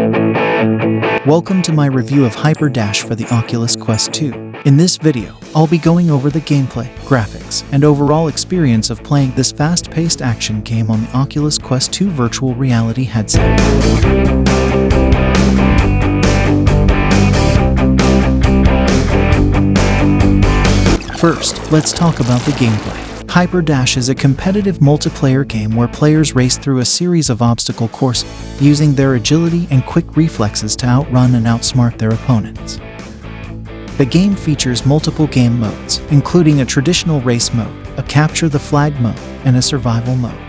Welcome to my review of Hyperdash for the Oculus Quest 2. In this video, I'll be going over the gameplay, graphics, and overall experience of playing this fast-paced action game on the Oculus Quest 2 virtual reality headset. First, let's talk about the gameplay. Hyperdash is a competitive multiplayer game where players race through a series of obstacle courses, using their agility and quick reflexes to outrun and outsmart their opponents. The game features multiple game modes, including a traditional race mode, a capture the flag mode, and a survival mode.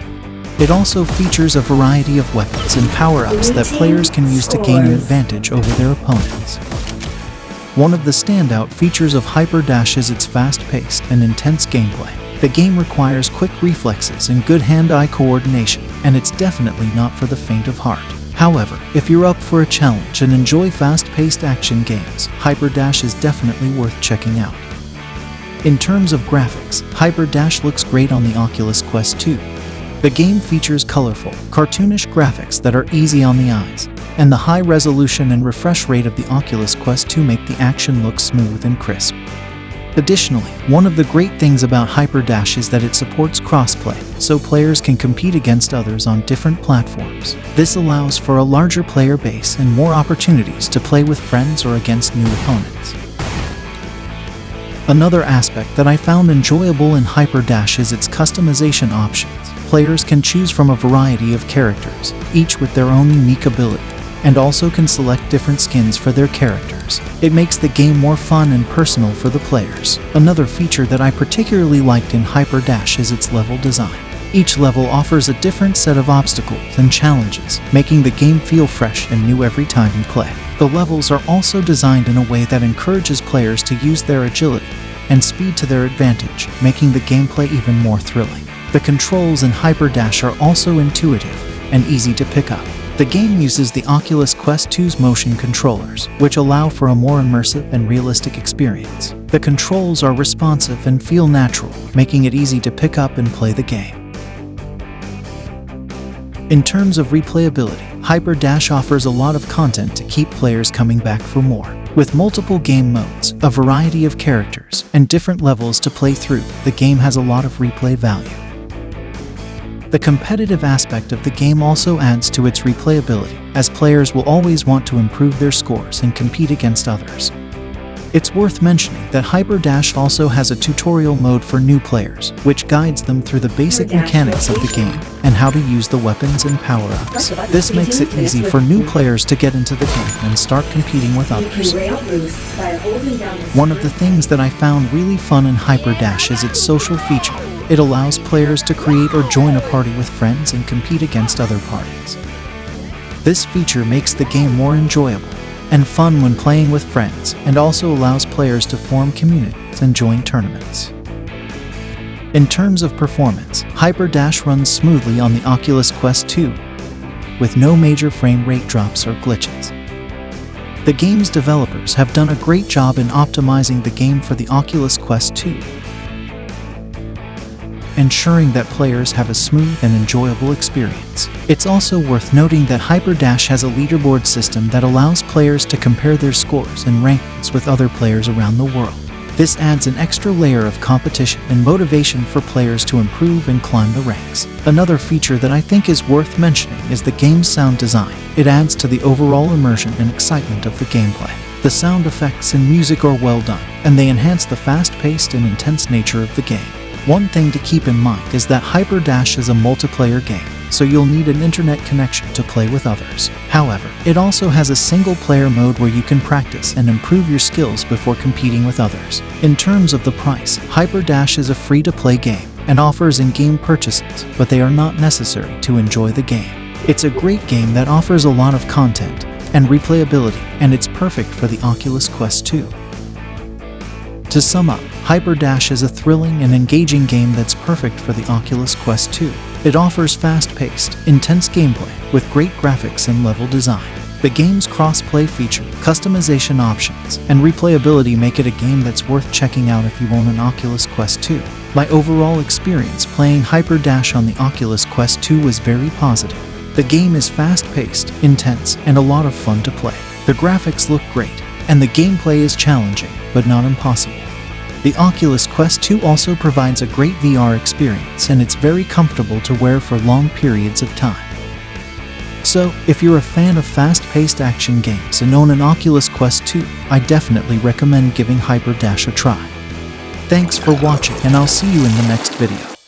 It also features a variety of weapons and power-ups that players can use to gain an advantage over their opponents. One of the standout features of Hyperdash is its fast-paced and intense gameplay. The game requires quick reflexes and good hand-eye coordination, and it's definitely not for the faint of heart. However, if you're up for a challenge and enjoy fast-paced action games, Hyperdash is definitely worth checking out. In terms of graphics, Hyperdash looks great on the Oculus Quest 2. The game features colorful, cartoonish graphics that are easy on the eyes, and the high resolution and refresh rate of the Oculus Quest 2 make the action look smooth and crisp. Additionally, one of the great things about Hyperdash is that it supports crossplay, so players can compete against others on different platforms. This allows for a larger player base and more opportunities to play with friends or against new opponents. Another aspect that I found enjoyable in Hyperdash is its customization options. Players can choose from a variety of characters, each with their own unique ability, and also can select different skins for their characters. It makes the game more fun and personal for the players. Another feature that I particularly liked in Hyperdash is its level design. Each level offers a different set of obstacles and challenges, making the game feel fresh and new every time you play. The levels are also designed in a way that encourages players to use their agility and speed to their advantage, making the gameplay even more thrilling. The controls in Hyperdash are also intuitive and easy to pick up. The game uses the Oculus Quest 2's motion controllers, which allow for a more immersive and realistic experience. The controls are responsive and feel natural, making it easy to pick up and play the game. In terms of replayability, Hyperdash offers a lot of content to keep players coming back for more. With multiple game modes, a variety of characters, and different levels to play through, the game has a lot of replay value. The competitive aspect of the game also adds to its replayability, as players will always want to improve their scores and compete against others. It's worth mentioning that Hyperdash also has a tutorial mode for new players, which guides them through the basic mechanics of the game and how to use the weapons and power-ups. This makes it easy for new players to get into the game and start competing with others. One of the things that I found really fun in Hyperdash is its social feature. It allows players to create or join a party with friends and compete against other parties. This feature makes the game more enjoyable and fun when playing with friends, and also allows players to form communities and join tournaments. In terms of performance, Hyperdash runs smoothly on the Oculus Quest 2, with no major frame rate drops or glitches. The game's developers have done a great job in optimizing the game for the Oculus Quest 2, ensuring that players have a smooth and enjoyable experience. It's also worth noting that Hyperdash has a leaderboard system that allows players to compare their scores and rankings with other players around the world. This adds an extra layer of competition and motivation for players to improve and climb the ranks. Another feature that I think is worth mentioning is the game's sound design. It adds to the overall immersion and excitement of the gameplay. The sound effects and music are well done, and they enhance the fast-paced and intense nature of the game. One thing to keep in mind is that Hyperdash is a multiplayer game, so you'll need an internet connection to play with others. However, it also has a single-player mode where you can practice and improve your skills before competing with others. In terms of the price, Hyperdash is a free-to-play game and offers in-game purchases, but they are not necessary to enjoy the game. It's a great game that offers a lot of content and replayability, and it's perfect for the Oculus Quest 2. To sum up, Hyperdash is a thrilling and engaging game that's perfect for the Oculus Quest 2. It offers fast-paced, intense gameplay with great graphics and level design. The game's cross-play feature, customization options, and replayability make it a game that's worth checking out if you own an Oculus Quest 2. My overall experience playing Hyperdash on the Oculus Quest 2 was very positive, The game is fast-paced, intense, and a lot of fun to play. The graphics look great, and the gameplay is challenging, but not impossible. The Oculus Quest 2 also provides a great VR experience, and it's very comfortable to wear for long periods of time. So, if you're a fan of fast-paced action games and own an Oculus Quest 2, I definitely recommend giving Hyper Dash a try. Thanks for watching, and I'll see you in the next video.